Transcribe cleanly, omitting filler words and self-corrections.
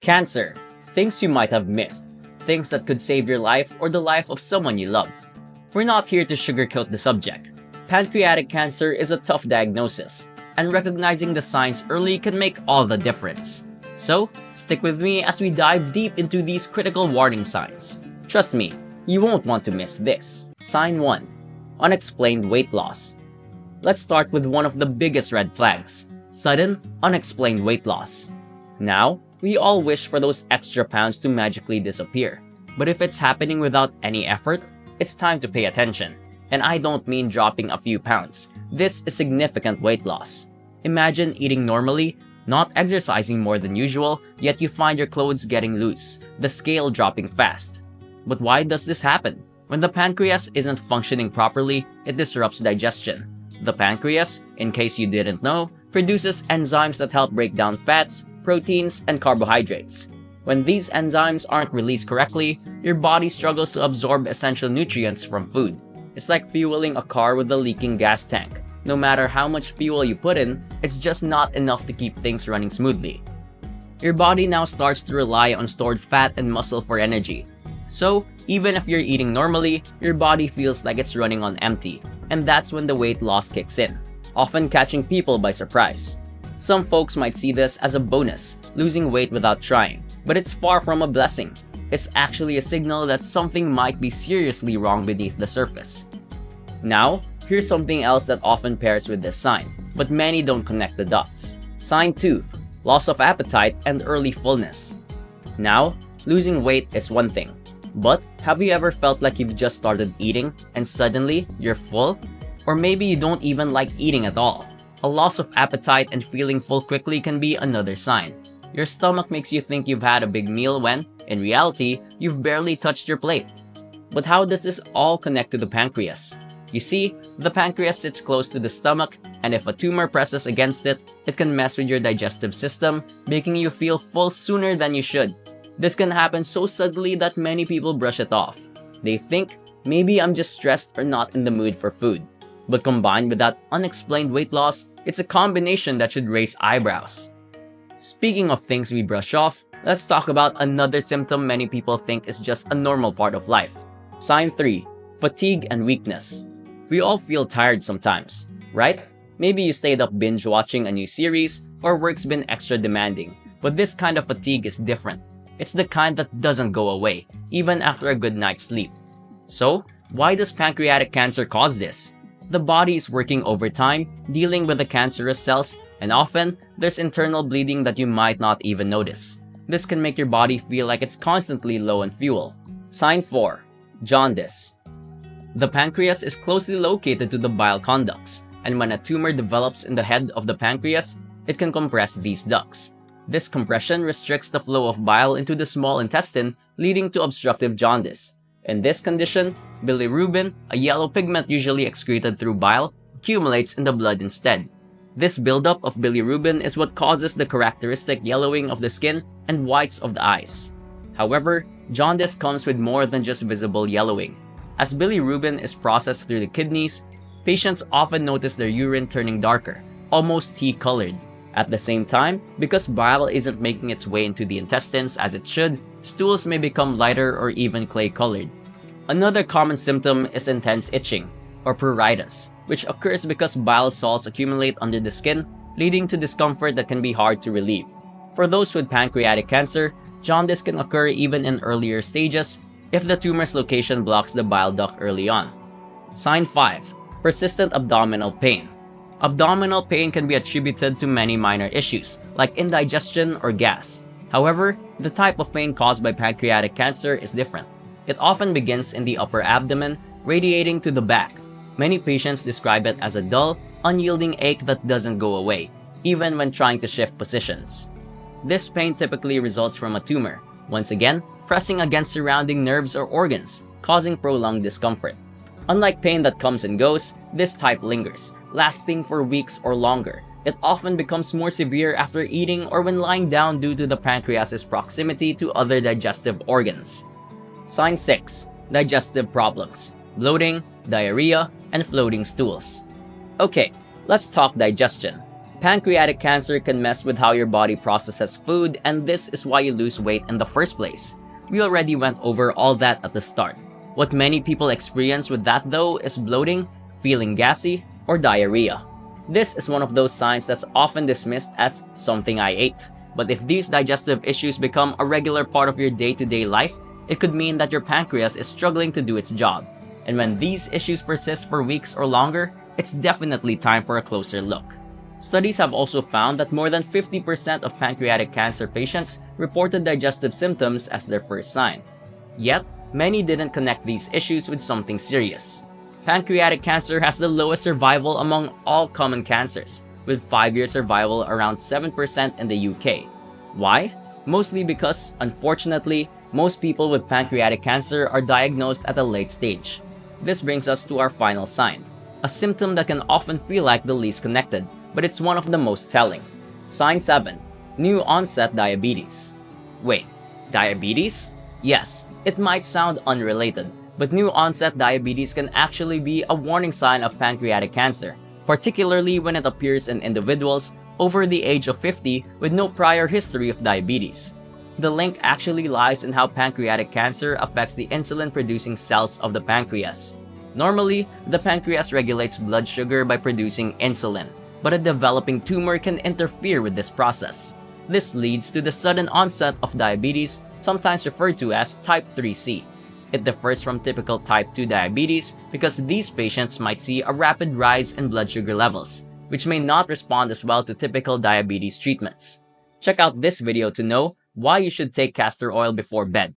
Cancer. Things you might have missed. Things that could save your life or the life of someone you love. We're not here to sugarcoat the subject. Pancreatic cancer is a tough diagnosis, and recognizing the signs early can make all the difference. So, stick with me as we dive deep into these critical warning signs. Trust me, you won't want to miss this. Sign 1. Unexplained weight loss. Let's start with one of the biggest red flags: sudden, unexplained weight loss. Now, we all wish for those extra pounds to magically disappear. But if it's happening without any effort, it's time to pay attention. And I don't mean dropping a few pounds. This is significant weight loss. Imagine eating normally, not exercising more than usual, yet you find your clothes getting loose, the scale dropping fast. But why does this happen? When the pancreas isn't functioning properly, it disrupts digestion. The pancreas, in case you didn't know, produces enzymes that help break down fats, proteins, and carbohydrates. When these enzymes aren't released correctly, your body struggles to absorb essential nutrients from food. It's like fueling a car with a leaking gas tank. No matter how much fuel you put in, it's just not enough to keep things running smoothly. Your body now starts to rely on stored fat and muscle for energy. So, even if you're eating normally, your body feels like it's running on empty, and that's when the weight loss kicks in, often catching people by surprise. Some folks might see this as a bonus, losing weight without trying, but it's far from a blessing. It's actually a signal that something might be seriously wrong beneath the surface. Now, here's something else that often pairs with this sign, but many don't connect the dots. Sign 2. Loss of appetite and early fullness. Now, losing weight is one thing, but have you ever felt like you've just started eating and suddenly you're full? Or maybe you don't even like eating at all. A loss of appetite and feeling full quickly can be another sign. Your stomach makes you think you've had a big meal when, in reality, you've barely touched your plate. But how does this all connect to the pancreas? You see, the pancreas sits close to the stomach, and if a tumor presses against it, it can mess with your digestive system, making you feel full sooner than you should. This can happen so suddenly that many people brush it off. They think, maybe I'm just stressed or not in the mood for food. But combined with that unexplained weight loss, it's a combination that should raise eyebrows. Speaking of things we brush off, let's talk about another symptom many people think is just a normal part of life. Sign 3. Fatigue and weakness. We all feel tired sometimes, right? Maybe you stayed up binge watching a new series, or work's been extra demanding. But this kind of fatigue is different. It's the kind that doesn't go away, even after a good night's sleep. So, why does pancreatic cancer cause this? The body is working overtime, dealing with the cancerous cells, and often, there's internal bleeding that you might not even notice. This can make your body feel like it's constantly low on fuel. Sign 4. Jaundice. The pancreas is closely located to the bile conducts, and when a tumor develops in the head of the pancreas, it can compress these ducts. This compression restricts the flow of bile into the small intestine, leading to obstructive jaundice. In this condition, bilirubin, a yellow pigment usually excreted through bile, accumulates in the blood instead. This buildup of bilirubin is what causes the characteristic yellowing of the skin and whites of the eyes. However, jaundice comes with more than just visible yellowing. As bilirubin is processed through the kidneys, patients often notice their urine turning darker, almost tea-colored. At the same time, because bile isn't making its way into the intestines as it should, stools may become lighter or even clay-colored. Another common symptom is intense itching, or pruritus, which occurs because bile salts accumulate under the skin, leading to discomfort that can be hard to relieve. For those with pancreatic cancer, jaundice can occur even in earlier stages if the tumor's location blocks the bile duct early on. Sign 5. Persistent abdominal pain. Abdominal pain can be attributed to many minor issues, like indigestion or gas. However, the type of pain caused by pancreatic cancer is different. It often begins in the upper abdomen, radiating to the back. Many patients describe it as a dull, unyielding ache that doesn't go away, even when trying to shift positions. This pain typically results from a tumor, once again, pressing against surrounding nerves or organs, causing prolonged discomfort. Unlike pain that comes and goes, this type lingers, lasting for weeks or longer. It often becomes more severe after eating or when lying down due to the pancreas's proximity to other digestive organs. Sign 6. Digestive problems. Bloating, diarrhea, and floating stools. Okay, let's talk digestion. Pancreatic cancer can mess with how your body processes food, and this is why you lose weight in the first place. We already went over all that at the start. What many people experience with that though is bloating, feeling gassy, or diarrhea. This is one of those signs that's often dismissed as something I ate. But if these digestive issues become a regular part of your day-to-day life, it could mean that your pancreas is struggling to do its job. And when these issues persist for weeks or longer, it's definitely time for a closer look. Studies have also found that more than 50% of pancreatic cancer patients reported digestive symptoms as their first sign. Yet, many didn't connect these issues with something serious. Pancreatic cancer has the lowest survival among all common cancers, with 5-year survival around 7% in the UK. Why? Mostly because, unfortunately, most people with pancreatic cancer are diagnosed at a late stage. This brings us to our final sign, a symptom that can often feel like the least connected, but it's one of the most telling. Sign 7. New-Onset Diabetes. Wait, diabetes? Yes, it might sound unrelated, but new-onset diabetes can actually be a warning sign of pancreatic cancer, particularly when it appears in individuals over the age of 50 with no prior history of diabetes. The link actually lies in how pancreatic cancer affects the insulin-producing cells of the pancreas. Normally, the pancreas regulates blood sugar by producing insulin, but a developing tumor can interfere with this process. This leads to the sudden onset of diabetes, sometimes referred to as type 3C. It differs from typical type 2 diabetes because these patients might see a rapid rise in blood sugar levels, which may not respond as well to typical diabetes treatments. Check out this video to know why you should take castor oil before bed.